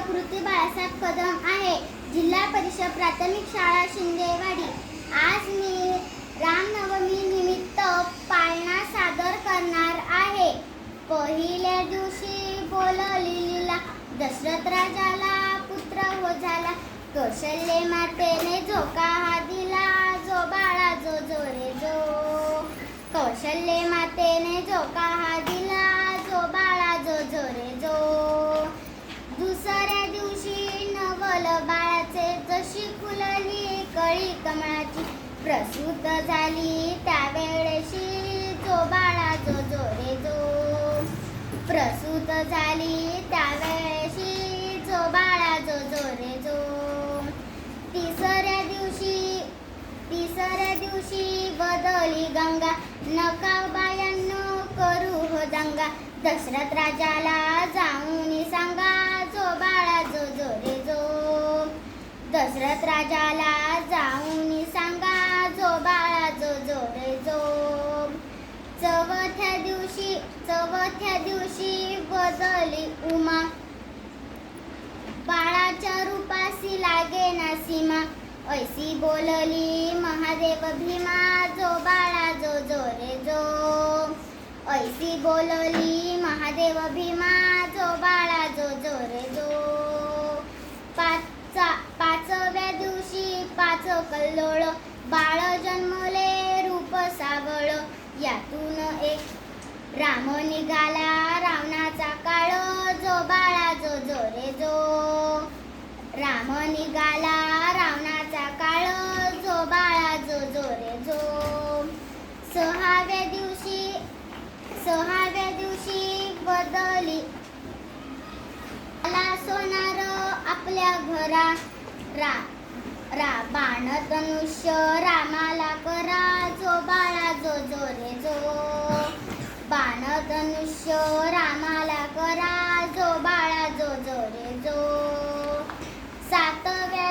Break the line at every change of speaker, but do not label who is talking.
कृती बाळासाहेब कदम आहे. जिल्हा परिषद प्राथमिक शाळा शिंदेवाडी. आज मी रामनवमी निमित्त पाळणा सादर करणार आहे. पहिल्या दिवशी बोलली लीला, दशरथ राजाला पुत्र हो झाला. कौशल्य मातेने झोका हा दिला, जो बाळा जो जो रे जो. कौशल्य मातेने झोका हा दिला, जो बाळा जो जो रे जो. दुसऱ्या दिवशी नवल बाळाचे, जशी फुलली कळी कमळाची. प्रसूत झाली त्यावेळेशी, जो बाळा जो जो रे जो. प्रसूत झाली त्यावेळेशी, जो बाळा जो जो रे जो. तिसऱ्या दिवशी बदली गंगा, नका बायांनो करू हो दंगा. दशरथ राजाला जाऊन सांगा, जो बाळा जो जो रे जो. दशरथ राजाला जाऊन सांगा, जो बाळा जो जो रे जो. चौथ्या दिवशी बदली उमा, बाळाच्या रूपासी लागे ना सीमा. ऐसी बोलली महादेव भीमा, जो बाळा जो जो रे जो. ऐसी बोलली महादेव भीमा, जो बाळा जो जो रे जो. पाचव्या दिवशी पाच कल्लोळ, बाळ जन्मले रूप सावळ. यातून एक राम निघाला रावणाचा काळ, जो बाळा जो जो रे जो. राम निघाला रावणाचा काळ, जो बाळा जो जो रे जो. सहाव्या दिवशी बदली आला सोनार आपल्या घरा. बाण धनुष्य रामाला करा, जो बाळा जो जो रे जो. बाण धनुष्य रामाला करा, जो बाळा जो जो रे जो. सातव्या